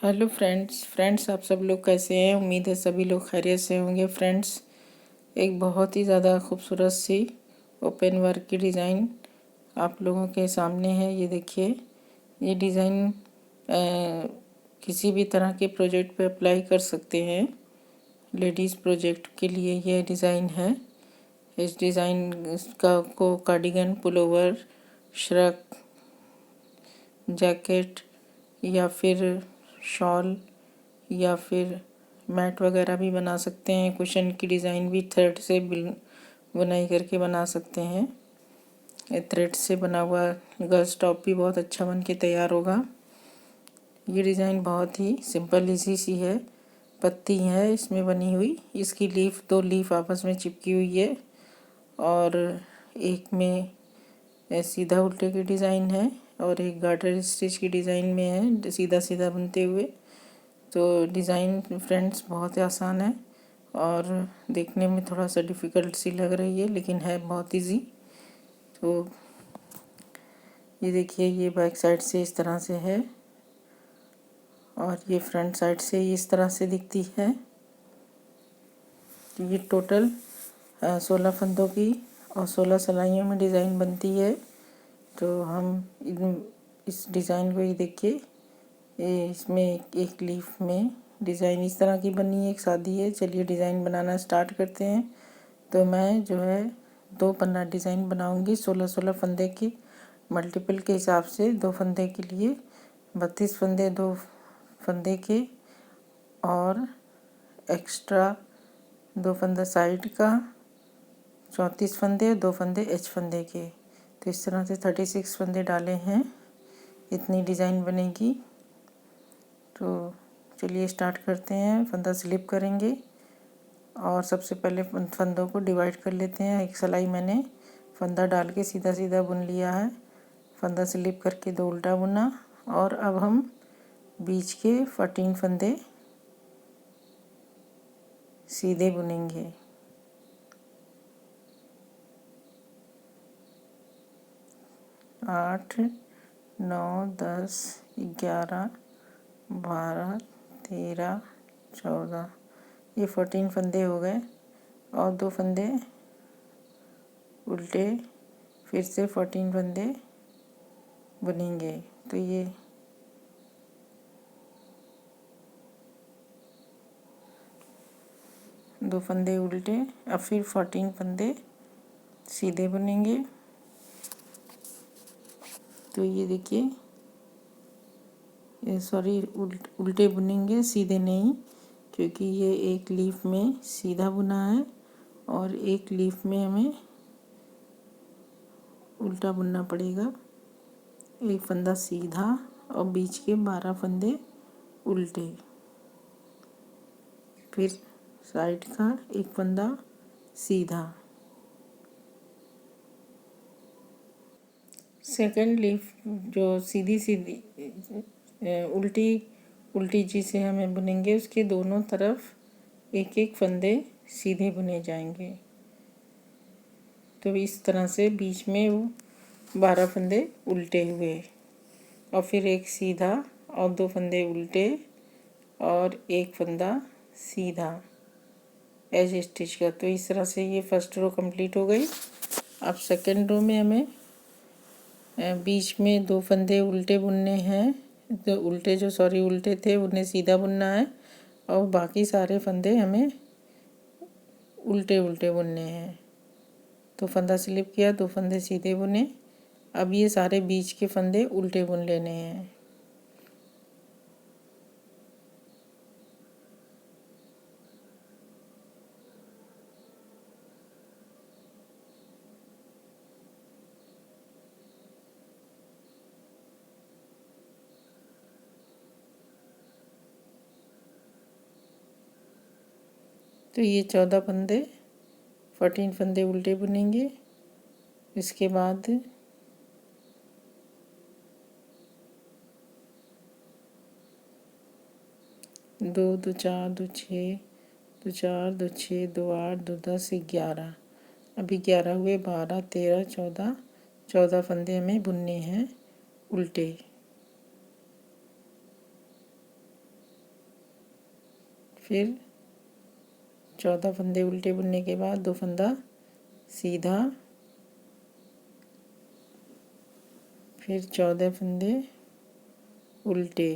Hello friends आप सब लोग कैसे हैं। उम्मीद है सभी लोग खैरियत से होंगे। फ्रेंड्स, एक बहुत ही ज़्यादा खूबसूरत सी ओपन वर्क की डिज़ाइन आप लोगों के सामने है। ये देखिए, ये डिज़ाइन किसी भी तरह के प्रोजेक्ट पे अप्लाई कर सकते हैं। लेडीज़ प्रोजेक्ट के लिए ये डिज़ाइन है। इस डिज़ाइन का को कार्डिगन, पुलोवर, श्रग, जैकेट या फिर शॉल या फिर मैट वगैरह भी बना सकते हैं। कुशन की डिज़ाइन भी थ्रेड से बुनाई करके बना सकते हैं। ये थ्रेड से बना हुआ गर्ल्स टॉप भी बहुत अच्छा बन के तैयार होगा। ये डिज़ाइन बहुत ही सिंपल इजी सी है। पत्ती है इसमें बनी हुई, इसकी दो लीफ आपस में चिपकी हुई है और एक में सीधा उल्टे की डिज़ाइन है और एक गार्टर स्टिच की डिज़ाइन में है, सीधा सीधा बुनते हुए। तो डिज़ाइन फ्रेंड्स बहुत ही आसान है और देखने में थोड़ा सा डिफ़िकल्ट सी लग रही है, लेकिन है बहुत इजी। तो ये देखिए, ये बैक साइड से इस तरह से है और ये फ्रंट साइड से इस तरह से दिखती है। तो ये टोटल 16 फंदों की और 16 सिलाइयों में डिज़ाइन बनती है। तो हम इस डिज़ाइन को ये देखिए, इसमें एक लीफ में डिज़ाइन इस तरह की बनी है, एक सादी है। चलिए डिज़ाइन बनाना स्टार्ट करते हैं। तो मैं जो है 2 पन्ना डिज़ाइन बनाऊंगी 16-16 फंदे की मल्टीपल के हिसाब से। 2 फंदे के लिए 32 फंदे 2 फंदे के और एक्स्ट्रा 2 फंदा साइड का, 34 फंदे, 2 फंदे एच फंदे के। तो इस तरह से 36 फंदे डाले हैं। इतनी डिज़ाइन बनेगी। तो चलिए स्टार्ट करते हैं। फंदा स्लिप करेंगे और सबसे पहले फंदों को डिवाइड कर लेते हैं। एक सिलाई मैंने फंदा डाल के सीधा सीधा बुन लिया है। फंदा स्लिप करके 2 उल्टा बुना और अब हम बीच के 14 फंदे सीधे बुनेंगे। आठ, 9, 10, 11, 12, 13, 14, ये 14 फंदे हो गए और 2 फंदे उल्टे फिर से 14 फंदे बुनेंगे। तो ये 2 फंदे उल्टे, अब फिर 14 फंदे सीधे बुनेंगे। तो ये देखिए, सॉरी उल्टे बुनेंगे, सीधे नहीं, क्योंकि ये एक लीफ में सीधा बुना है और एक लीफ में हमें उल्टा बुनना पड़ेगा। एक फंदा सीधा और बीच के 12 फंदे उल्टे, फिर साइड का एक फंदा सीधा। सेकंड लीफ जो सीधी सीधी उल्टी उल्टी जिसे हमें बुनेंगे, उसके दोनों तरफ एक एक फंदे सीधे बुने जाएंगे। तो इस तरह से बीच में वो 12 फंदे उल्टे हुए और फिर एक सीधा और 2 फंदे उल्टे और एक फंदा सीधा एज स्टिच का। तो इस तरह से ये फर्स्ट रो कंप्लीट हो गई। अब सेकंड रो में हमें बीच में 2 फंदे उल्टे बुनने हैं। तो उल्टे थे उन्हें सीधा बुनना है और बाकी सारे फंदे हमें उल्टे उल्टे बुनने हैं। तो फंदा स्लिप किया, 2 फंदे सीधे बुने। अब ये सारे बीच के फंदे उल्टे बुन लेने हैं। तो ये 14 फंदे 14 फंदे उल्टे बुनेंगे। इसके बाद 2 2 4 2 6 2 4 2 6 2 8 2 10 11, अभी 11 हुए, 12 13 14, 14 फंदे हमें बुनने हैं उल्टे। फिर 14 फंदे उल्टे बुनने के बाद 2 फंदा सीधा, फिर 14 फंदे उल्टे।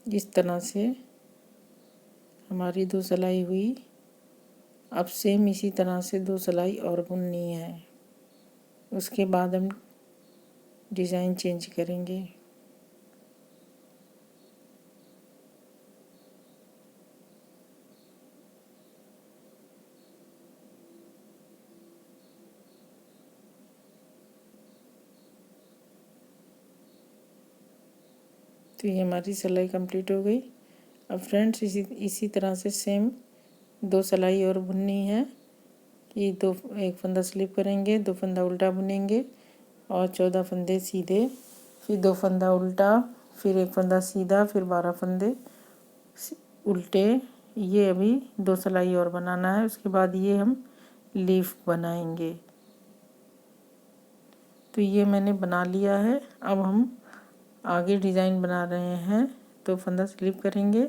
इस तरह से हमारी 2 सिलाई हुई। अब सेम इसी तरह से 2 सिलाई और बुननी है, उसके बाद हम डिज़ाइन चेंज करेंगे। तो ये हमारी सिलाई कंप्लीट हो गई। अब फ्रेंड्स इसी तरह से सेम 2 सिलाई और बुननी है कि एक फंदा स्लिप करेंगे, 2 फंदा उल्टा बुनेंगे और 14 फंदे सीधे, फिर 2 फंदा उल्टा, फिर 1 फंदा सीधा, फिर 12 फंदे उल्टे। ये अभी 2 सिलाई और बनाना है, उसके बाद ये हम लीफ बनाएंगे। तो ये मैंने बना लिया है। अब हम आगे डिज़ाइन बना रहे हैं। तो फंदा स्लिप करेंगे,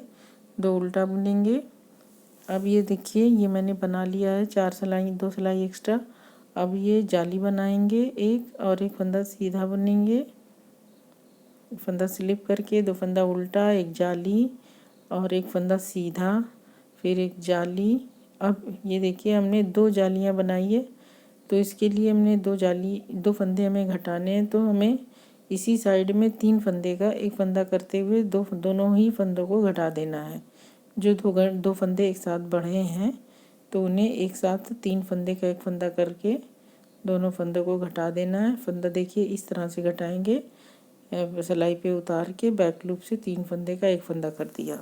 2 उल्टा बुनेंगे। अब ये देखिए ये मैंने बना लिया है 4 सिलाई, 2 सिलाई एक्स्ट्रा। अब ये जाली बनाएंगे एक, और एक फंदा सीधा बुनेंगे, फंदा स्लिप करके 2 फंदा उल्टा, एक जाली और एक फंदा सीधा, फिर एक जाली। अब ये देखिए हमने 2 जालियां बनाई है। तो इसके लिए हमने 2 फंदे हमें घटाने हैं। तो हमें इसी साइड में 3 फंदे का एक फंदा करते हुए दोनों ही फंदों को घटा देना है। जो 2 फंदे एक साथ बढ़े हैं तो उन्हें एक साथ 3 फंदे का एक फंदा करके दोनों फंदों को घटा देना है। फंदा देखिए इस तरह से घटाएंगे, सिलाई पे उतार के बैक लूप से 3 फंदे का एक फंदा कर दिया।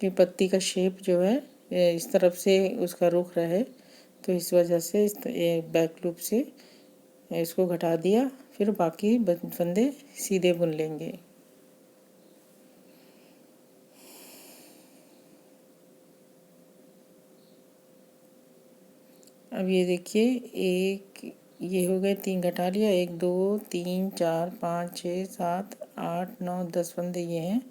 कि पत्ती का शेप जो है इस तरफ से उसका रुख रहे, तो इस वजह से बैक लूप से इसको घटा दिया। फिर बाकी फंदे सीधे बुन लेंगे। अब ये देखिए ये हो गए 3 घटा लिया, 1 2 3 4 5 6 7 8 9 10 फंदे ये हैं,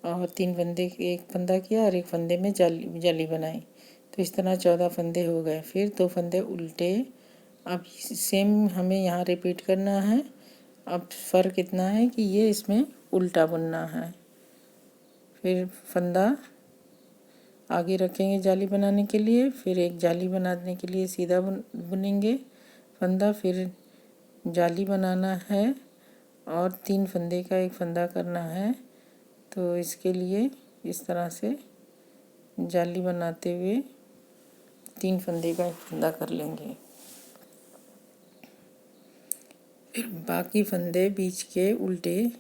और 3 फंदे एक फंदा किया और एक फंदे में जाली बनाई। तो इस तरह 14 फंदे हो गए। फिर 2 फंदे उल्टे। अब सेम हमें यहाँ रिपीट करना है। अब फ़र्क इतना है कि ये इसमें उल्टा बुनना है। फिर फंदा आगे रखेंगे जाली बनाने के लिए, फिर एक जाली बनाने के लिए सीधा बुनेंगे फंदा, फिर जाली बनाना है और 3 फंदे का एक फंदा करना है। तो इसके लिए इस तरह से जाली बनाते हुए 3 फंदे का एक फंदा कर लेंगे। फिर बाकी फंदे बीच के उल्टे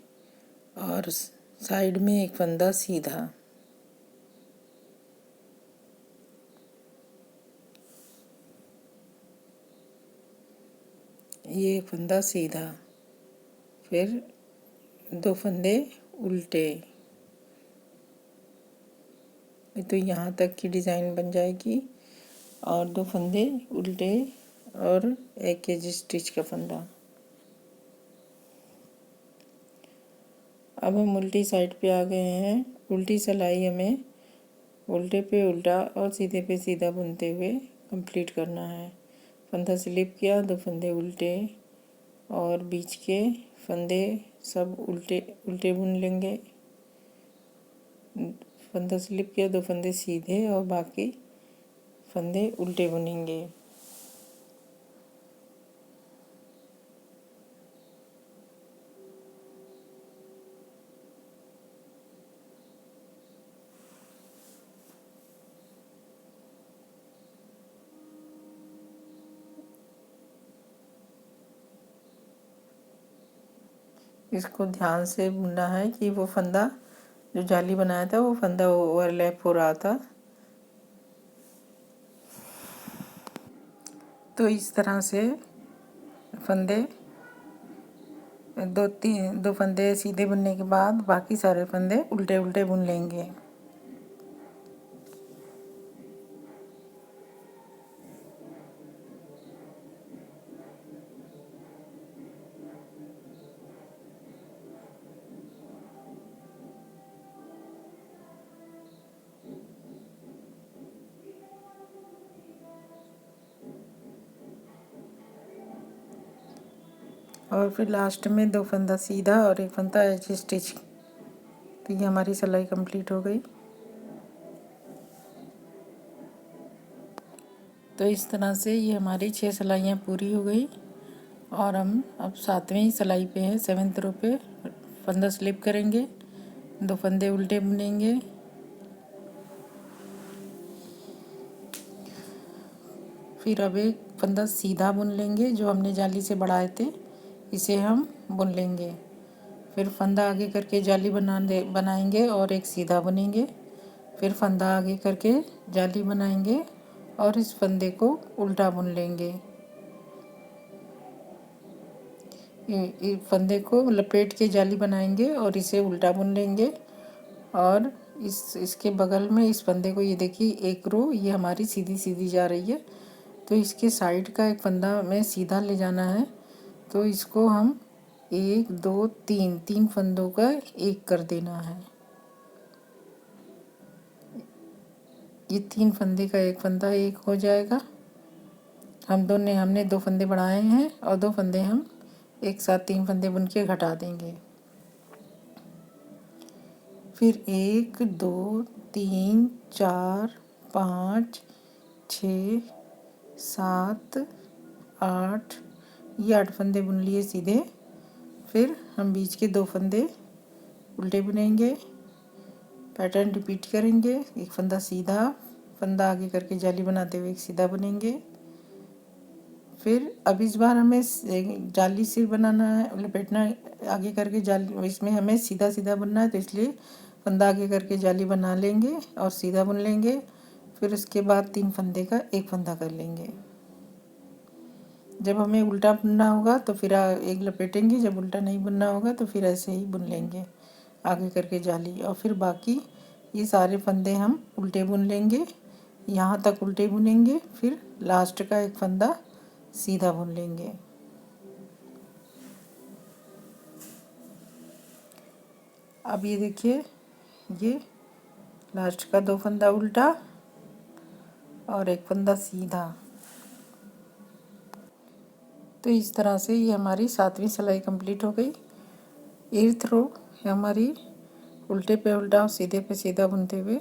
और साइड में एक फंदा सीधा। ये फंदा सीधा, फिर 2 फंदे उल्टे। तो यहाँ तक की डिज़ाइन बन जाएगी, और 2 फंदे उल्टे और एक एज स्टिच का फंदा। अब हम उल्टी साइड पे आ गए हैं। उल्टी सिलाई हमें उल्टे पे उल्टा और सीधे पे सीधा बुनते हुए कंप्लीट करना है। फंदा स्लिप किया, 2 फंदे उल्टे और बीच के फंदे सब उल्टे उल्टे बुन लेंगे। फंदा स्लिप किया, 2 फंदे सीधे और बाकी फंदे उल्टे बुनेंगे। इसको ध्यान से बुनना है कि वो फंदा जो जाली बनाया था वो फंदा ओवरलैप हो रहा था। तो इस तरह से फंदे 2 फंदे सीधे बुनने के बाद बाकी सारे फंदे उल्टे उल्टे बुन लेंगे। और फिर लास्ट में 2 फंदा सीधा और 1 फंदा एज स्टिच। तो ये हमारी सिलाई कंप्लीट हो गई। तो इस तरह से ये हमारी 6 सिलाइयाँ पूरी हो गई और हम अब 7वीं सिलाई पे हैं, 7th रो पे फंदा स्लिप करेंगे, 2 फंदे उल्टे बुनेंगे, फिर अब एक फंदा सीधा बुन लेंगे जो हमने जाली से बढ़ाए थे, इसे हम बुन लेंगे। फिर फंदा आगे करके जाली बनाएंगे और एक सीधा बुनेंगे, फिर फंदा आगे करके जाली बनाएंगे और इस फंदे को उल्टा बुन लेंगे। फंदे को लपेट के जाली बनाएंगे और इसे उल्टा बुन लेंगे और इसके बगल में इस फंदे को, ये देखिए एक रो ये हमारी सीधी सीधी जा रही है, तो इसके साइड का एक फंदा हमें सीधा ले जाना है। तो इसको हम 1 2 3 फंदों का एक कर देना है। ये 3 फंदे का एक फंदा एक हो जाएगा। हमने 2 फंदे बढ़ाए हैं और 2 फंदे हम एक साथ 3 फंदे बुन के घटा देंगे। फिर 1 2 3 4 5 6 7 8, ये 8 फंदे बुन लिए सीधे। फिर हम बीच के 2 फंदे उल्टे बुनेंगे, पैटर्न रिपीट करेंगे। एक फंदा सीधा, फंदा आगे करके जाली बनाते हुए एक सीधा बुनेंगे। फिर अब इस बार हमें जाली से बनाना है, लपेटना आगे करके जाली, इसमें हमें सीधा सीधा बुनना है, तो इसलिए फंदा आगे करके जाली बना लेंगे और सीधा बुन लेंगे। फिर उसके बाद 3 फंदे का एक फंदा कर लेंगे। जब हमें उल्टा बुनना होगा तो फिर एक लपेटेंगे, जब उल्टा नहीं बुनना होगा तो फिर ऐसे ही बुन लेंगे आगे करके जाली। और फिर बाकी ये सारे फंदे हम उल्टे बुन लेंगे, यहाँ तक उल्टे बुनेंगे, फिर लास्ट का एक फंदा सीधा बुन लेंगे। अब ये देखिए, ये लास्ट का 2 फंदा उल्टा और एक फंदा सीधा। तो इस तरह से ये हमारी 7वीं सिलाई कंप्लीट हो गई। 8th रो हमारी उल्टे पे उल्टा और सीधे पे सीधा बुनते हुए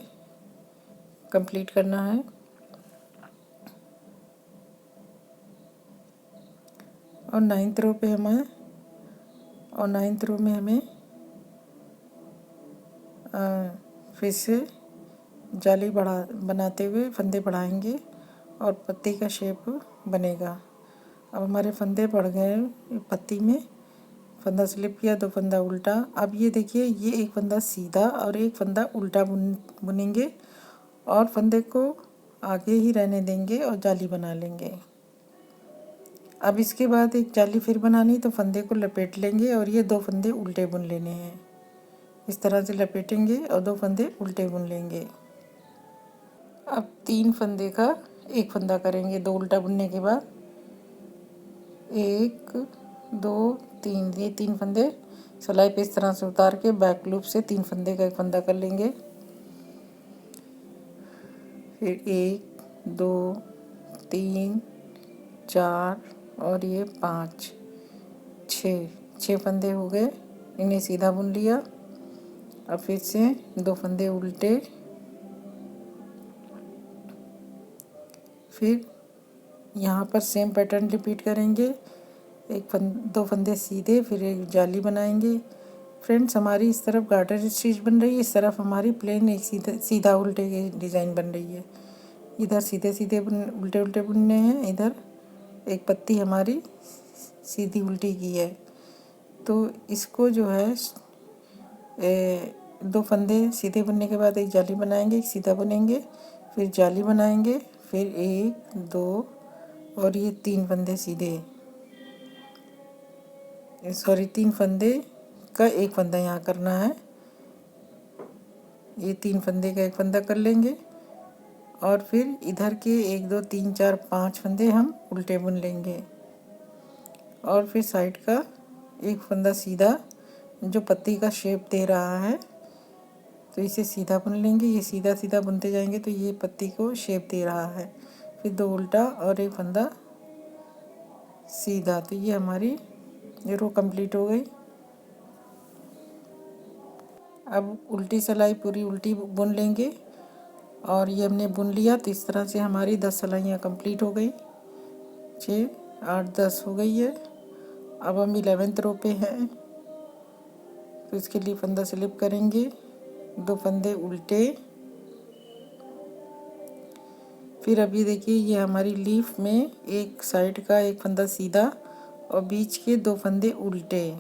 कंप्लीट करना है। और 9th रो पे हमें, और 9th रो में हमें फिर से जाली बनाते हुए फंदे बढ़ाएंगे और पत्ती का शेप बनेगा। अब हमारे फंदे बढ़ गए पत्ती में, फंदा स्लिप किया, 2 फंदा उल्टा। अब ये देखिए, ये एक फंदा सीधा और एक फंदा उल्टा बुनेंगे और फंदे को आगे ही रहने देंगे और जाली बना लेंगे। अब इसके बाद एक जाली फिर बनानी, तो फंदे को लपेट लेंगे और ये 2 फंदे उल्टे बुन लेने हैं। इस तरह से लपेटेंगे और 2 फंदे उल्टे बुन लेंगे। अब 3 फंदे का एक फंदा करेंगे 2 उल्टा बुनने के बाद। 1 2 3, ये 3 फंदे सिलाई पे इस तरह से उतार के बैक लूप से 3 फंदे का एक फंदा कर लेंगे। फिर 1 2 3 4 और ये 5 6 फंदे हो गए, इन्हें सीधा बुन लिया। अब फिर से 2 फंदे उल्टे, फिर यहाँ पर सेम पैटर्न रिपीट करेंगे। 2 फंदे सीधे, फिर एक जाली बनाएंगे। फ्रेंड्स, हमारी इस तरफ गार्टर स्टिच बन रही है, इस तरफ हमारी प्लेन एक सीधा उल्टे की डिज़ाइन बन रही है। इधर सीधे सीधे उल्टे उल्टे बुनने हैं, इधर एक पत्ती हमारी सीधी उल्टी की है। तो इसको जो है 2 फंदे सीधे बुनने के बाद एक जाली बनाएंगे, एक सीधा बुनेंगे, फिर जाली बनाएंगे, फिर 1 2 और ये 3 फंदे सीधे, सॉरी 3 फंदे का एक फंदा यहाँ करना है। ये 3 फंदे का एक फंदा कर लेंगे और फिर इधर के 1 2 3 4 5 फंदे हम उल्टे बुन लेंगे और फिर साइड का एक फंदा सीधा जो पत्ती का शेप दे रहा है, तो इसे सीधा बुन लेंगे। ये सीधा सीधा बुनते जाएंगे तो ये पत्ती को शेप दे रहा है। फिर 2 उल्टा और एक फंदा सीधा, तो ये हमारी ये रो कंप्लीट हो गई। अब उल्टी सिलाई पूरी उल्टी बुन लेंगे और ये हमने बुन लिया। तो इस तरह से हमारी 10 सिलाइयाँ कंप्लीट हो गई। 6 8 10 हो गई है। अब हम 11th रो पे हैं, तो इसके लिए फंदा स्लिप करेंगे, 2 फंदे उल्टे। फिर अभी देखिए ये हमारी लीफ में एक साइड का एक फंदा सीधा और बीच के 2 फंदे उल्टे,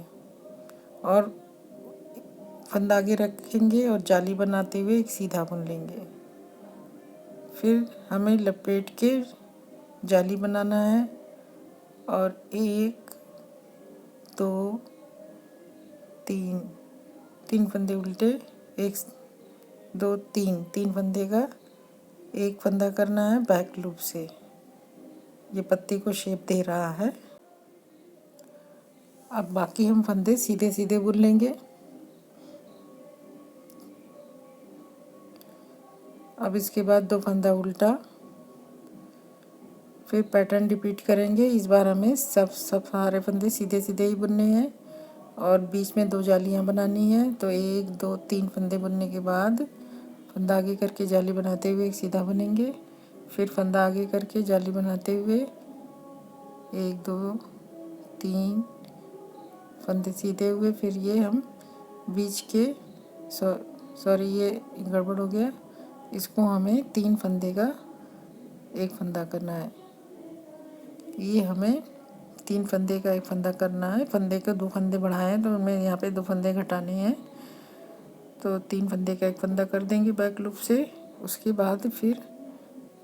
और फंदा आगे रखेंगे और जाली बनाते हुए एक सीधा बुन लेंगे। फिर हमें लपेट के जाली बनाना है और 1 2 3 फंदे उल्टे, 1 2 3 फंदे का एक फंदा करना है बैक लूप से। ये पत्ती को शेप दे रहा है। अब बाकी हम फंदे सीधे सीधे बुन लेंगे। अब इसके बाद 2 फंदा उल्टा, फिर पैटर्न रिपीट करेंगे। इस बार हमें सब सारे फंदे सीधे सीधे ही बुनने हैं और बीच में 2 जालियां बनानी है। तो 1 2 3 फंदे बुनने के बाद फंदा आगे करके जाली बनाते हुए एक सीधा बुनेंगे। फिर फंदा आगे करके जाली बनाते हुए 1 2 3 फंदे सीधे हुए। फिर ये हम बीच के सॉरी ये गड़बड़ हो गया, इसको हमें 3 फंदे का एक फंदा करना है। ये हमें 3 फंदे का एक फंदा करना है। फंदे के 2 फंदे बढ़ाए तो हमें यहाँ पे 2 फंदे घटाने हैं, तो 3 फंदे का एक फंदा कर देंगे बैक लूप से। उसके बाद फिर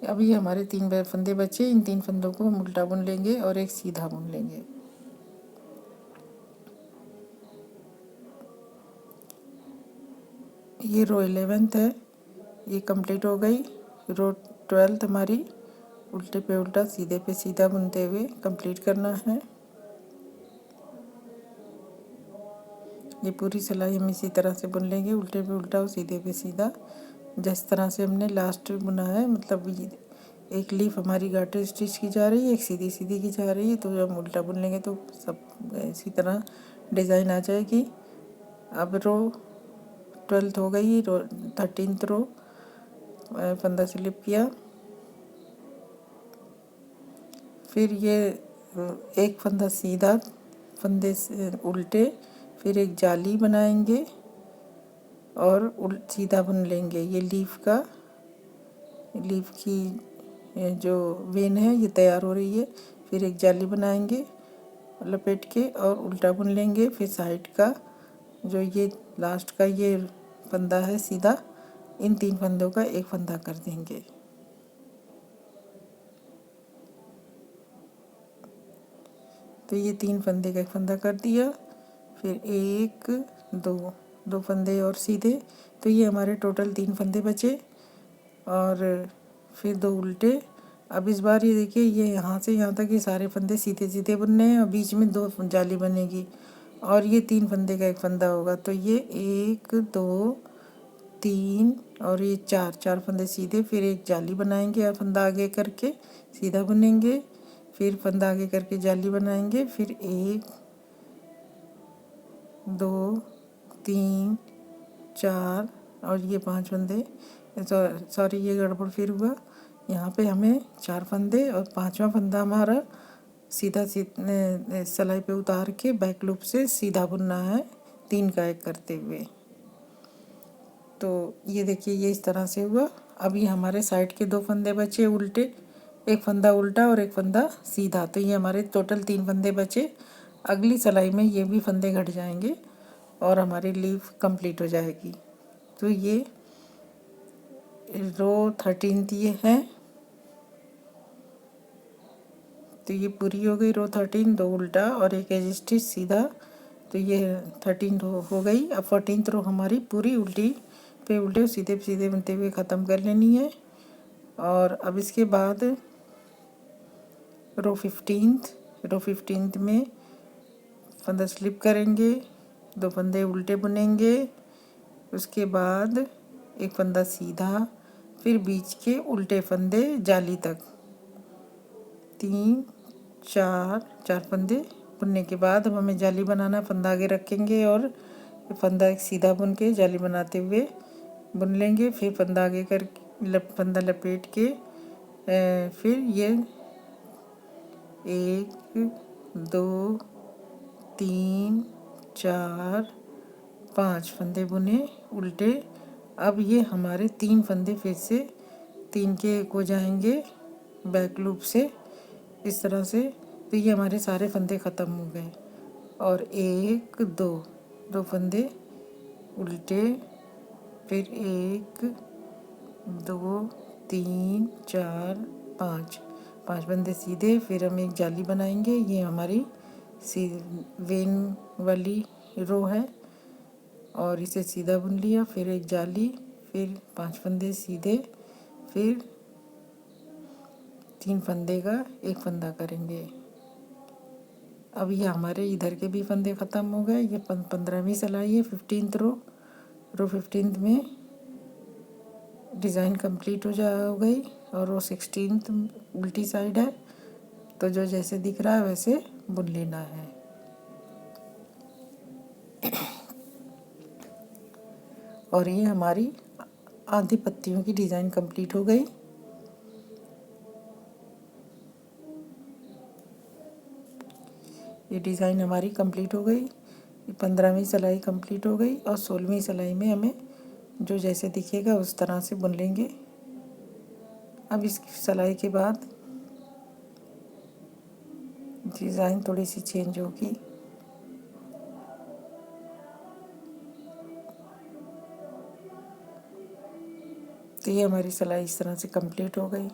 अब ये हमारे 3 फंदे बचे। इन 3 फंदों को हम उल्टा बुन लेंगे और एक सीधा बुन लेंगे। ये रो 11th है, ये कंप्लीट हो गई। रो 12th हमारी उल्टे पे उल्टा सीधे पे सीधा बुनते हुए कंप्लीट करना है। ये पूरी सिलाई हम इसी तरह से बुन लेंगे, उल्टे पे उल्टा और सीधे पे सीधा, जिस तरह से हमने लास्ट बुना है। मतलब ये एक लीफ हमारी गार्टर स्टिच की जा रही है, एक सीधी सीधी की जा रही है, तो जब हम उल्टा बुन लेंगे तो सब इसी तरह डिज़ाइन आ जाएगी। अब रो 12th हो गई। रो 13th रो फंदा स्लिप किया। फिर ये एक फंदा सीधा, फंदे से उल्टे, फिर एक जाली बनाएंगे और सीधा बुन लेंगे। ये लीफ की जो वेन है ये तैयार हो रही है। फिर एक जाली बनाएंगे लपेट के और उल्टा बुन लेंगे। फिर साइड का जो ये लास्ट का ये फंदा है सीधा, इन 3 फंदों का एक फंदा कर देंगे। तो ये 3 फंदे का एक फंदा कर दिया। फिर 1 2 फंदे और सीधे, तो ये हमारे टोटल 3 फंदे बचे। और फिर 2 उल्टे। अब इस बार ये देखिए ये यहाँ से यहाँ तक ये सारे फंदे सीधे सीधे बुनने हैं और बीच में 2 जाली बनेगी और ये 3 फंदे का एक फंदा होगा। तो ये 1 2 3 और ये 4 फंदे सीधे, फिर एक जाली बनाएंगे और फंदा आगे करके सीधा बुनेंगे। फिर फंदा आगे करके जाली बनाएंगे। फिर 1 2 3 4 और ये 5 फंदे, सॉरी ये गड़बड़ फिर हुआ। यहाँ पे हमें 4 फंदे और 5वां फंदा हमारा सीधा सिलाई पे उतार के बैक लूप से सीधा बुनना है, 3 का एक करते हुए। तो ये देखिए ये इस तरह से हुआ। अब ये हमारे साइड के 2 फंदे बचे उल्टे, एक फंदा उल्टा और एक फंदा सीधा, तो ये हमारे टोटल 3 फंदे बचे। अगली सिलाई में ये भी फंदे घट जाएंगे और हमारी लीफ कंप्लीट हो जाएगी। तो ये रो 13th ये है। तो ये पूरी हो गई रो 13, 2 उल्टा और एक एज स्टिच सीधा। तो ये 13 रो हो गई। अब 14th रो हमारी पूरी उल्टी पे उल्टे सीधे सीधे बनते हुए ख़त्म कर लेनी है। और अब इसके बाद रो 15th में फंदा स्लिप करेंगे, 2 फंदे उल्टे बुनेंगे, उसके बाद एक फंदा सीधा, फिर बीच के उल्टे फंदे जाली तक, 3 4 फंदे बुनने के बाद अब हमें जाली बनाना, फंदा आगे रखेंगे और फंदा एक सीधा बुन के जाली बनाते हुए बुन लेंगे। फिर फंदा आगे कर फंदा लपेट के फिर ये 1 2 3 4 5 फंदे बुने उल्टे। अब ये हमारे 3 फंदे फिर से 3 के एक हो जाएंगे बैक लूप से, इस तरह से। तो ये हमारे सारे फंदे ख़त्म हो गए। और 1 2 फंदे उल्टे, फिर 1 2 3 4 5 फंदे सीधे। फिर हम एक जाली बनाएंगे। ये हमारी वेन वाली रो है और इसे सीधा बुन लिया। फिर एक जाली, फिर 5 फंदे सीधे, फिर 3 फंदे का एक फंदा करेंगे। अब ये हमारे इधर के भी फंदे ख़त्म हो गए। ये 15वीं सिलाई है, 15th रो 15th में डिज़ाइन कंप्लीट हो गई। और वो 16th उल्टी साइड है, तो जो जैसे दिख रहा है वैसे बुन लेना है। और ये हमारी आधी पत्तियों की डिज़ाइन कंप्लीट हो गई। ये डिज़ाइन हमारी कंप्लीट हो गई। 15वीं सिलाई कंप्लीट हो गई और 16वीं सिलाई में हमें जो जैसे दिखेगा उस तरह से बुन लेंगे। अब इस सिलाई के बाद डिज़ाइन थोड़ी सी चेंज होगी। तो ये हमारी सिलाई इस तरह से कंप्लीट हो गई।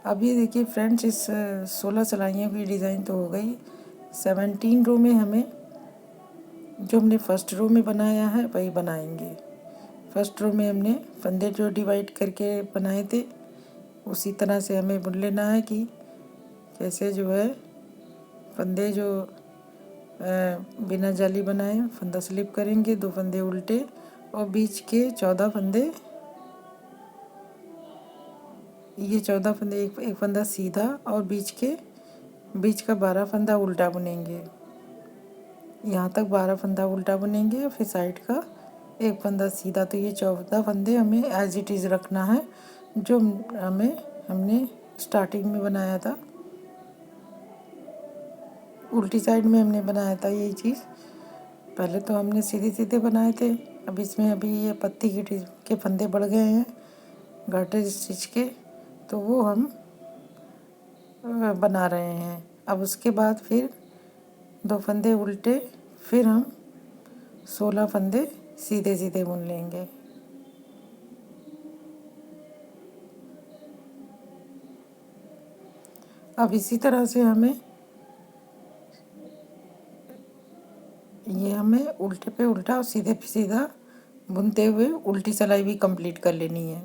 अब ये देखिए फ्रेंड्स, इस 16 सिलाइयों की डिज़ाइन तो हो गई। 17 रो में हमें जो हमने फर्स्ट रो में बनाया है वही बनाएंगे। फर्स्ट रो में हमने फंदे जो डिवाइड करके बनाए थे उसी तरह से हमें बुन लेना है कि कैसे जो है फंदे जो बिना जाली बनाए फंदा स्लिप करेंगे, 2 फंदे उल्टे और बीच के 14 फंदे, ये 14 फंदे एक फंदा सीधा और बीच का 12 फंदा उल्टा बुनेंगे। यहाँ तक 12 फंदा उल्टा बुनेंगे, फिर साइड का एक फंदा सीधा। तो ये 14 फंदे हमें एज इट इज़ रखना है जो हमने स्टार्टिंग में बनाया था। उल्टी साइड में हमने बनाया था यही चीज़। पहले तो हमने सीधे सीधे बनाए थे, अब इसमें अभी ये पत्ती के फंदे बढ़ गए हैं गार्टर स्टिच के, तो वो हम बना रहे हैं। अब उसके बाद फिर 2 फंदे उल्टे, फिर हम 16 फंदे सीधे सीधे बुन लेंगे। अब इसी तरह से हमें उल्टे पे उल्टा और सीधे पे सीधा बुनते हुए उल्टी सिलाई भी कंप्लीट कर लेनी है।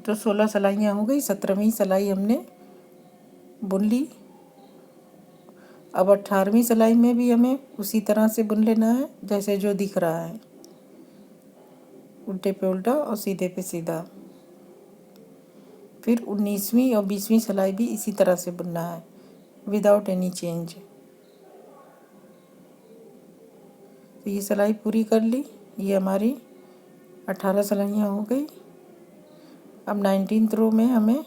तो 16 सिलाइयाँ हो गई। 17वीं सिलाई हमने बुन ली। अब 18वीं सिलाई में भी हमें उसी तरह से बुन लेना है जैसे जो दिख रहा है, उल्टे पे उल्टा और सीधे पे सीधा। फिर 19वीं और 20वीं सिलाई भी इसी तरह से बुनना है विदाउट एनी चेंज। तो ये सिलाई पूरी कर ली। ये हमारी 18 सिलाइयाँ हो गई। अब 19th रो में हमें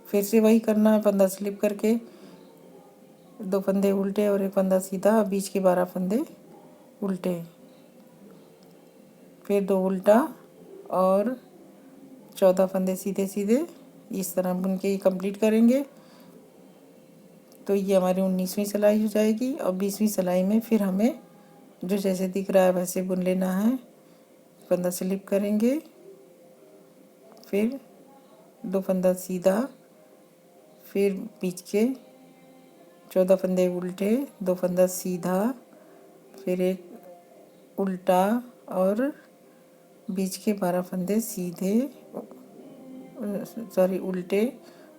फिर से वही करना है, फंदा स्लिप करके 2 फंदे उल्टे और एक फंदा सीधा, बीच के 12 फंदे उल्टे, फिर 2 उल्टा और 14 फंदे सीधे सीधे, इस तरह बुन के कंप्लीट करेंगे। तो ये हमारी 19वीं सिलाई हो जाएगी। और 20वीं सिलाई में फिर हमें जो जैसे दिख रहा है वैसे बुन लेना है। फंदा स्लिप करेंगे, फिर 2 फंदा सीधा, फिर बीच के 14 फंदे उल्टे, 2 फंदा सीधा, फिर एक उल्टा और बीच के 12 फंदे सीधे उल्टे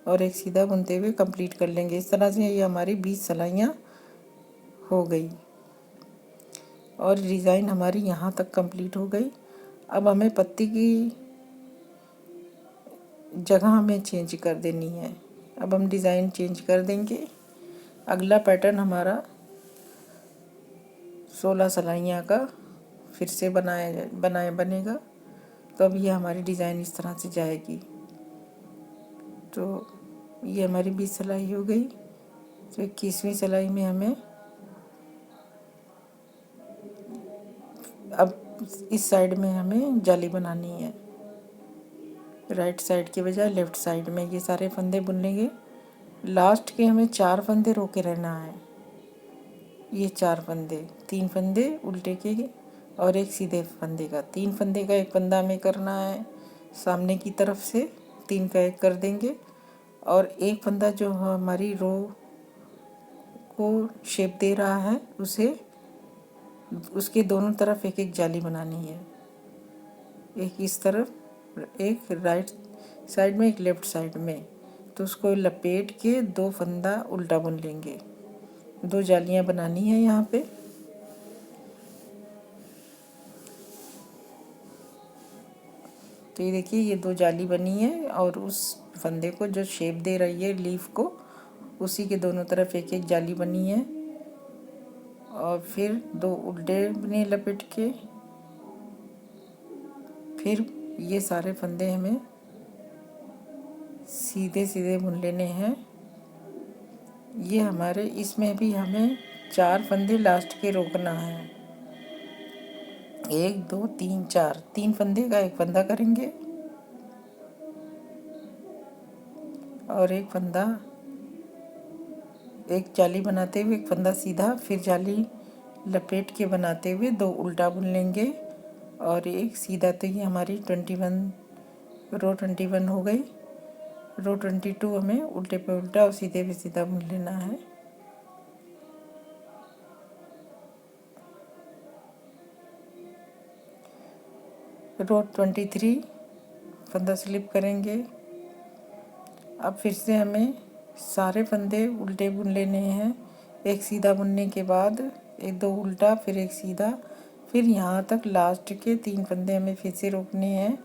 और एक सीधा बुनते हुए कंप्लीट कर लेंगे। इस तरह से ये हमारी 20 सिलाइयाँ हो गई और डिज़ाइन हमारी यहाँ तक कंप्लीट हो गई। अब हमें पत्ती की जगह हमें चेंज कर देनी है। अब हम डिज़ाइन चेंज कर देंगे। अगला पैटर्न हमारा 16 सिलाइयाँ का फिर से बनेगा। तो अब ये हमारी डिज़ाइन इस तरह से जाएगी। तो ये हमारी 20 सिलाई हो गई। तो 21वीं सिलाई में हमें अब इस साइड में हमें जाली बनानी है, राइट साइड के बजाय लेफ़्ट साइड में। ये सारे फंदे बुन लेंगे। लास्ट के हमें 4 फंदे रोके रहना है। ये 4 फंदे, 3 फंदे उल्टे के और एक सीधे फंदे का। 3 फंदे का एक फंदा हमें करना है सामने की तरफ से, 3 का एक कर देंगे। और एक फंदा जो हमारी रो को शेप दे रहा है उसके दोनों तरफ एक एक जाली बनानी है। एक इस तरफ, एक राइट साइड में, एक लेफ़्ट साइड में। तो उसको लपेट के 2 फंदा उल्टा बुन लेंगे। 2 जालियां बनानी है यहाँ पे। तो ये देखिए, ये 2 जाली बनी है और उस फंदे को जो शेप दे रही है लीफ को, उसी के दोनों तरफ एक एक जाली बनी है। और फिर 2 उल्टे बुने लपेट के, फिर ये सारे फंदे हमें सीधे सीधे बुन लेने हैं। ये हमारे इसमें भी हमें 4 फंदे लास्ट के रोकना है। 1 2 3 4, 3 फंदे का एक फंदा करेंगे और एक फंदा, एक जाली बनाते हुए एक फंदा सीधा, फिर जाली लपेट के बनाते हुए 2 उल्टा बुन लेंगे और एक सीधा। तो ये हमारी 21 रो 21 हो गई। रो 22 हमें उल्टे पे उल्टा और सीधे पे सीधा बुन लेना है। रो 23 फंदा स्लिप करेंगे। अब फिर से हमें सारे फंदे उल्टे बुन लेने हैं। एक सीधा बुनने के बाद एक 2 उल्टा, फिर एक सीधा, फिर यहाँ तक लास्ट के 3 फंदे हमें फिर से रोकने हैं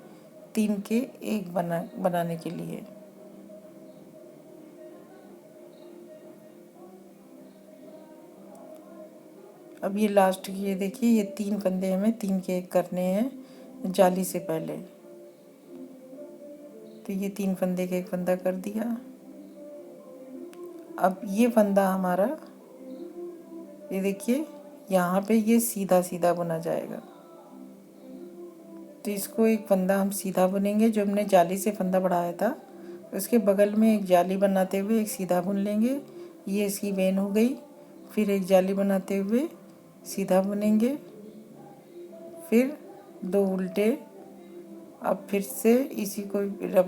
3 के एक बनाने के लिए। अब ये लास्ट की, ये देखिए, ये 3 फंदे हमें 3 के एक करने हैं जाली से पहले। तो ये 3 फंदे का एक फंदा कर दिया। अब ये फंदा हमारा, ये देखिए, यहाँ पे ये सीधा सीधा बुना जाएगा। तो इसको एक फंदा हम सीधा बुनेंगे, जो हमने जाली से फंदा बढ़ाया था उसके बगल में एक जाली बनाते हुए एक सीधा बुन लेंगे। ये इसकी वेन हो गई। फिर एक जाली बनाते हुए सीधा बुनेंगे, फिर 2 उल्टे। अब फिर से इसी को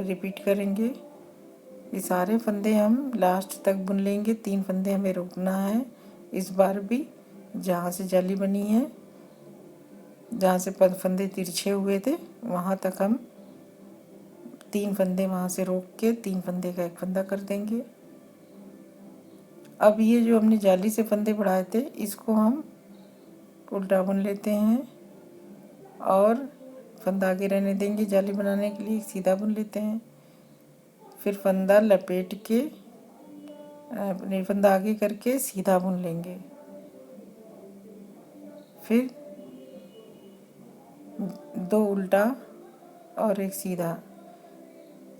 रिपीट करेंगे। ये सारे फंदे हम लास्ट तक बुन लेंगे। 3 फंदे हमें रोकना है इस बार भी। जहाँ से जाली बनी है, जहाँ से फंदे तिरछे हुए थे, वहाँ तक हम 3 फंदे वहाँ से रोक के 3 फंदे का एक फंदा कर देंगे। अब ये जो हमने जाली से फंदे बढ़ाए थे, इसको हम उल्टा बुन लेते हैं और फंदा आगे रहने देंगे। जाली बनाने के लिए सीधा बुन लेते हैं, फिर फंदा लपेट के अपने फंदा आगे करके सीधा बुन लेंगे। फिर 2 उल्टा और एक सीधा।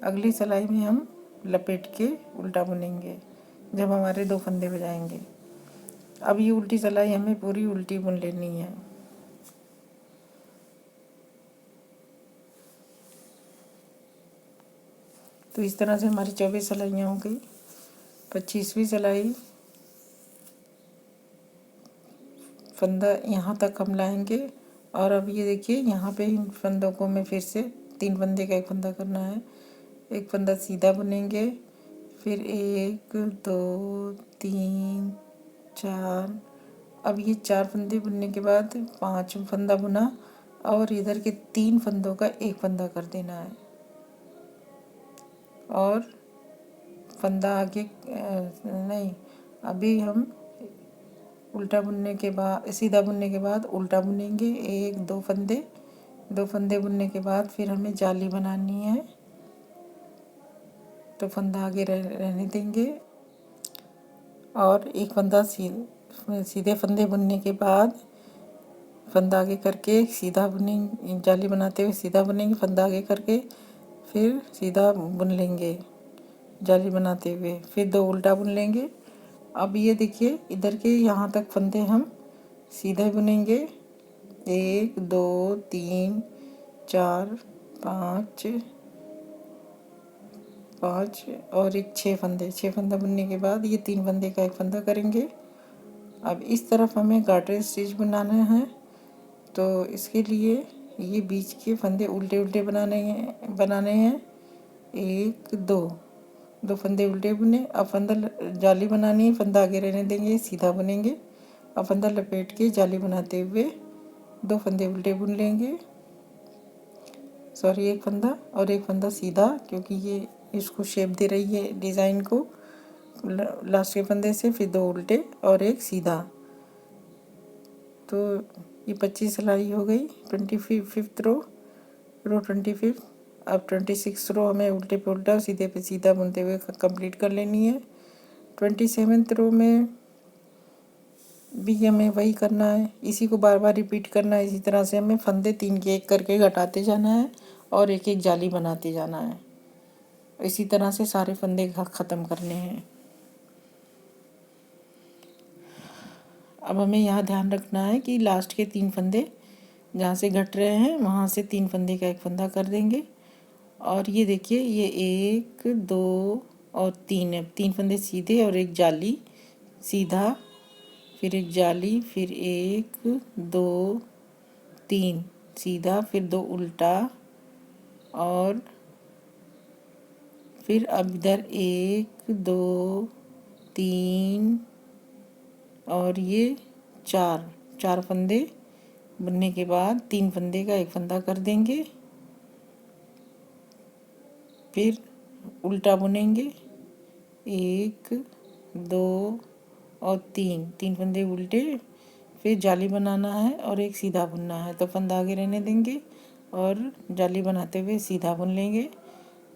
अगली सिलाई में हम लपेट के उल्टा बुनेंगे जब हमारे 2 फंदे हो जाएंगे। अब ये उल्टी सिलाई हमें पूरी उल्टी बुन लेनी है। तो इस तरह से हमारी 24 सिलाइयाँ हो गई। 25वीं सिलाई फंदा यहाँ तक हम लाएंगे। और अब ये देखिए, यहाँ पे इन फंदों को मैं फिर से 3 फंदे का एक फंदा करना है। एक फंदा सीधा बुनेंगे, फिर 1 2 3 4। अब ये 4 फंदे बुनने के बाद 5 फंदा बुना और इधर के 3 फंदों का एक फंदा कर देना है। और फंदा आगे नहीं, अभी हम उल्टा बुनने के बाद, सीधा बुनने के बाद उल्टा बुनेंगे। 1 2 फंदे बुनने के बाद फिर हमें जाली बनानी है। तो फंदा आगे रहने देंगे। और एक फंदा सीधे फंदे बुनने के बाद फंदा आगे करके सीधा बुनेंगे, जाली बनाते हुए सीधा बुनेंगे, फंदा आगे करके फिर सीधा बुन लेंगे जाली बनाते हुए, फिर 2 उल्टा बुन लेंगे। अब ये देखिए इधर के यहाँ तक फंदे हम सीधे बुनेंगे, 1 2 3 4 5 और एक 6 फंदा बुनने के बाद ये 3 फंदे का एक फंदा करेंगे। अब इस तरफ हमें गार्टर स्टिच बनाना है, तो इसके लिए ये बीच के फंदे उल्टे उल्टे बनाने हैं। 1 2 फंदे उल्टे बुने। अब फंदा जाली बनानी है, फंदा आगे रहने देंगे, सीधा बुनेंगे। अब फंदा लपेट के जाली बनाते हुए 2 फंदे उल्टे बुन लेंगे, सॉरी एक फंदा और एक फंदा सीधा, क्योंकि ये इसको शेप दे रही है डिज़ाइन को। लास्ट के फंदे से फिर 2 उल्टे और एक सीधा। तो ये 25 सिलाई हो गई। 25th रो 25। अब 26 रो हमें उल्टे पे उल्टा सीधे पे सीधा बुनते हुए कंप्लीट कर लेनी है। 27th रो में भी हमें वही करना है, इसी को बार बार रिपीट करना है। इसी तरह से हमें फंदे 3 के एक करके घटाते जाना है और एक एक जाली बनाते जाना है। इसी तरह से सारे फंदे ख़त्म करने हैं। अब हमें यहाँ ध्यान रखना है कि लास्ट के 3 फंदे जहाँ से घट रहे हैं वहाँ से 3 फंदे का एक फंदा कर देंगे। और ये देखिए ये 1 2 और 3 है, 3 फंदे सीधे और एक जाली सीधा, फिर एक जाली, फिर 1 2 3 सीधा, फिर 2 उल्टा, और फिर अब इधर 1 2 3 और ये 4 फंदे बुनने के बाद 3 फंदे का एक फंदा कर देंगे। फिर उल्टा बुनेंगे, 1 2 और 3 फंदे उल्टे, फिर जाली बनाना है और एक सीधा बुनना है। तो फंदा आगे रहने देंगे और जाली बनाते हुए सीधा बुन लेंगे।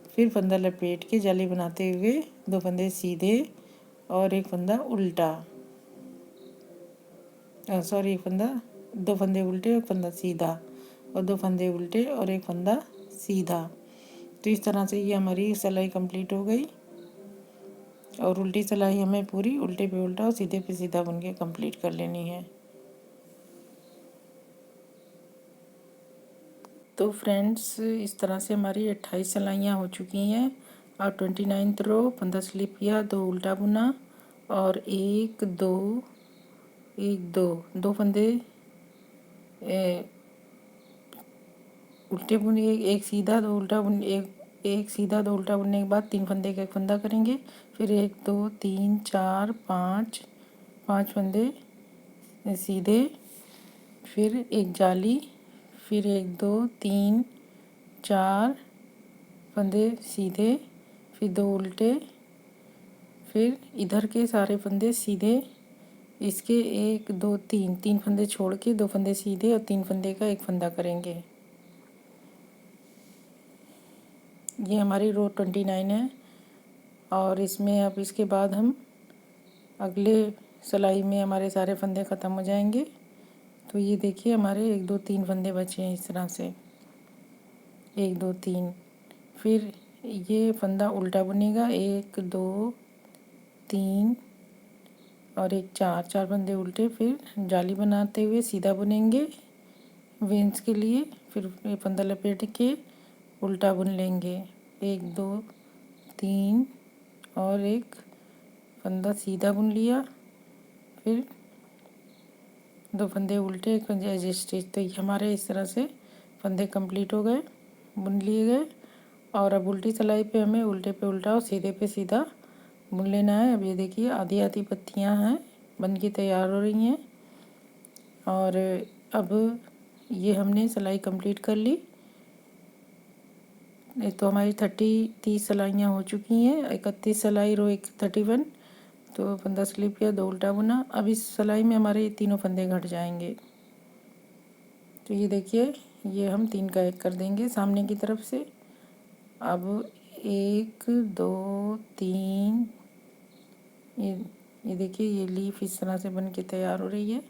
फिर फंदा लपेट के जाली बनाते हुए 2 फंदे सीधे और एक फंदा उल्टा, सॉरी एक फंदा, 2 फंदे उल्टे और फंदा सीधा, और 2 फंदे उल्टे और एक फंदा सीधा। तो इस तरह से ये हमारी सिलाई कंप्लीट हो गई। और उल्टी सिलाई हमें पूरी उल्टे पे उल्टा और सीधे पे सीधा बुन के कंप्लीट कर लेनी है। तो फ्रेंड्स इस तरह से हमारी 28 सिलाइयाँ हो चुकी हैं। और 29th रो फंदा स्लिप किया, 2 उल्टा बुना और 1 2 फंदे उल्टे बुने, एक सीधा 2 उल्टा बुन, एक सीधा 2 उल्टा बुनने के बाद 3 फंदे का एक फंदा करेंगे। फिर 1 2 3 4 5 फंदे सीधे, फिर एक जाली, फिर 1 2 3 4 फंदे सीधे, फिर 2 उल्टे, फिर इधर के सारे फंदे सीधे, इसके 1 2 3 फंदे छोड़ के 2 फंदे सीधे और 3 फंदे का एक फंदा करेंगे। ये हमारी रो 29 है। और इसमें अब इसके बाद हम अगले सिलाई में हमारे सारे फंदे ख़त्म हो जाएंगे। तो ये देखिए हमारे 1 2 3 फंदे बचे हैं इस तरह से, 1 2 3। फिर ये फंदा उल्टा बुनेगा, 1 2 3 और एक 4 फंदे उल्टे, फिर जाली बनाते हुए सीधा बुनेंगे वेंस के लिए। फिर ये फंदा लपेट के उल्टा बुन लेंगे, 1 2 3 और एक फंदा सीधा बुन लिया, फिर 2 फंदे उल्टे, एक फंदे एज स्टिच। तो ये हमारे इस तरह से फंदे कंप्लीट हो गए, बुन लिए गए। और अब उल्टी सिलाई पे हमें उल्टे पे उल्टा और सीधे पे सीधा बुन लेना है। अब ये देखिए आधी आधी पत्तियां हैं बन के तैयार हो रही हैं। और अब ये हमने सिलाई कंप्लीट कर ली। तो हमारी 30 सिलाइयाँ हो चुकी हैं। 31 सिलाई रो 31, तो फंदा स्लिप किया, 2 उल्टा बुना। अब इस सिलाई में हमारे तीनों फंदे घट जाएंगे। तो ये देखिए ये हम 3 का एक कर देंगे सामने की तरफ से। अब 1 2 3, ये देखिए ये लीफ इस तरह से बन के तैयार हो रही है।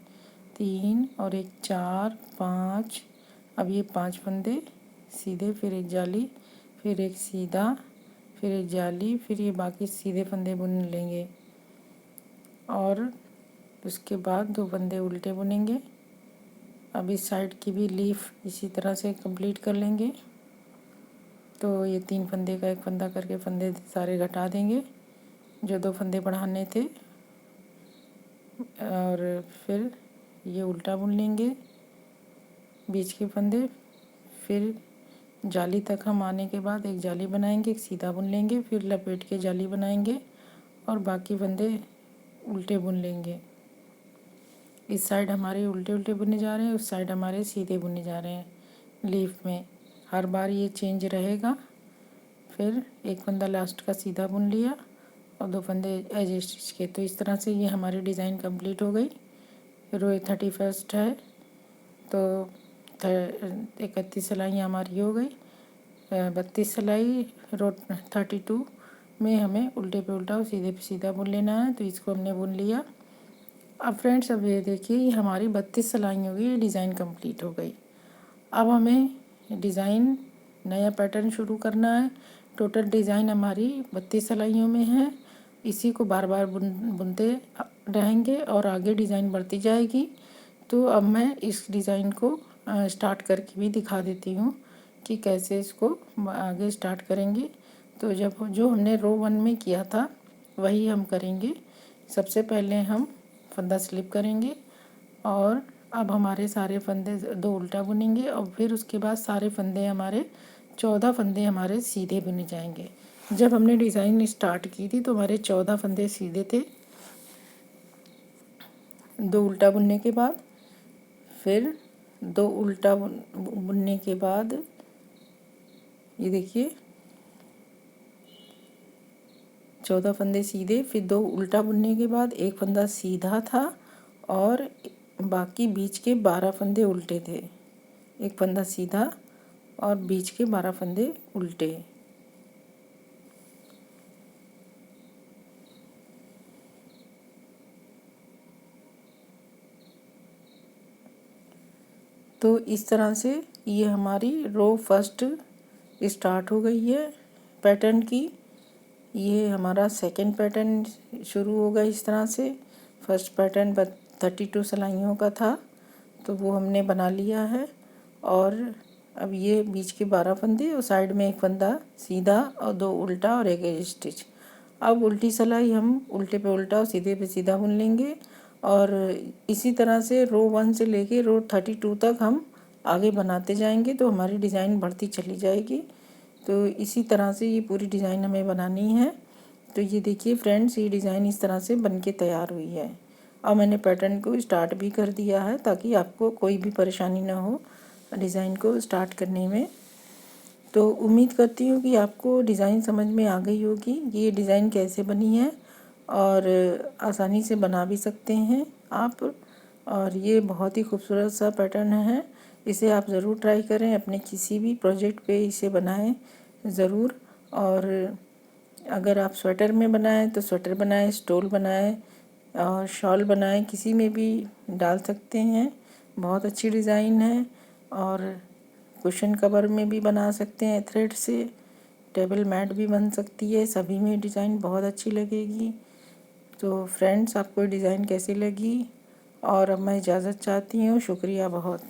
3 और एक 4 5। अब ये 5 फंदे सीधे, फिर एक जाली, फिर एक सीधा, फिर एक जाली, फिर ये बाकी सीधे फंदे बुन लेंगे और उसके बाद 2 फंदे उल्टे बुनेंगे। अब इस साइड की भी लीफ इसी तरह से कंप्लीट कर लेंगे। तो ये 3 फंदे का एक फंदा करके फंदे सारे घटा देंगे जो 2 फंदे बढ़ाने थे, और फिर ये उल्टा बुन लेंगे बीच के फंदे। फिर जाली तक हम आने के बाद एक जाली बनाएंगे, एक सीधा बुन लेंगे, फिर लपेट के जाली बनाएंगे और बाकी फंदे उल्टे बुन लेंगे। इस साइड हमारे उल्टे उल्टे बुने जा रहे हैं, उस साइड हमारे सीधे बुने जा रहे हैं लीफ में। हर बार ये चेंज रहेगा। फिर एक फंदा लास्ट का सीधा बुन लिया और 2 फंदे एज स्टिच के। तो इस तरह से ये हमारी डिज़ाइन कंप्लीट हो गई। रो 31 है तो 31 सिलाइयाँ हमारी हो गई। 32 सिलाई रो 32 में हमें उल्टे पे उल्टा और सीधे पे सीधा बुन लेना है। तो इसको हमने बुन लिया। अब फ्रेंड्स अब ये देखिए ये हमारी 32 सिलाई हो गई, डिज़ाइन कंप्लीट हो गई। अब हमें डिज़ाइन नया पैटर्न शुरू करना है। टोटल डिज़ाइन हमारी 32 सिलाइयों में है। इसी को बार बार बुनते रहेंगे और आगे डिज़ाइन बढ़ती जाएगी। तो अब मैं इस डिज़ाइन को स्टार्ट करके भी दिखा देती हूँ कि कैसे इसको आगे स्टार्ट करेंगे। तो जब जो हमने रो 1 में किया था वही हम करेंगे। सबसे पहले हम फंदा स्लिप करेंगे और अब हमारे सारे फंदे 2 उल्टा बुनेंगे और फिर उसके बाद सारे फंदे हमारे 14 फंदे हमारे सीधे बुने जाएंगे। जब हमने डिज़ाइन स्टार्ट की थी तो हमारे 14 फंदे सीधे थे। 2 उल्टा बुनने के बाद फिर 2 उल्टा बुनने के बाद ये देखिए 14 फंदे सीधे, फिर 2 उल्टा बुनने के बाद एक फंदा सीधा था और बाकी बीच के 12 फंदे उल्टे थे। एक फंदा सीधा और बीच के 12 फंदे उल्टे। तो इस तरह से ये हमारी रो फर्स्ट स्टार्ट हो गई है पैटर्न की। ये हमारा सेकंड पैटर्न शुरू होगा इस तरह से। फर्स्ट पैटर्न 32 सिलाइयों का था तो वो हमने बना लिया है। और अब ये बीच के 12 फंदे और साइड में एक फंदा सीधा और 2 उल्टा और एक एज स्टिच। अब उल्टी सिलाई हम उल्टे पे उल्टा और सीधे पे सीधा बुन लेंगे और इसी तरह से रो 1 से लेके रो 32 तक हम आगे बनाते जाएंगे तो हमारी डिज़ाइन बढ़ती चली जाएगी। तो इसी तरह से ये पूरी डिज़ाइन हमें बनानी है। तो ये देखिए फ्रेंड्स ये डिज़ाइन इस तरह से बन के तैयार हुई है और मैंने पैटर्न को स्टार्ट भी कर दिया है ताकि आपको कोई भी परेशानी ना हो डिज़ाइन को स्टार्ट करने में। तो उम्मीद करती हूँ कि आपको डिज़ाइन समझ में आ गई होगी कि ये डिज़ाइन कैसे बनी है और आसानी से बना भी सकते हैं आप। और ये बहुत ही खूबसूरत सा पैटर्न है। इसे आप ज़रूर ट्राई करें, अपने किसी भी प्रोजेक्ट पे इसे बनाएं ज़रूर। और अगर आप स्वेटर में बनाएं तो स्वेटर बनाएं, स्टोल बनाएं और शॉल बनाएं, किसी में भी डाल सकते हैं। बहुत अच्छी डिज़ाइन है। और कुशन कवर में भी बना सकते हैं थ्रेड से, टेबल मैट भी बन सकती है, सभी में डिज़ाइन बहुत अच्छी लगेगी। तो फ्रेंड्स आपको डिज़ाइन कैसी लगी और अब मैं इजाज़त चाहती हूँ। शुक्रिया बहुत।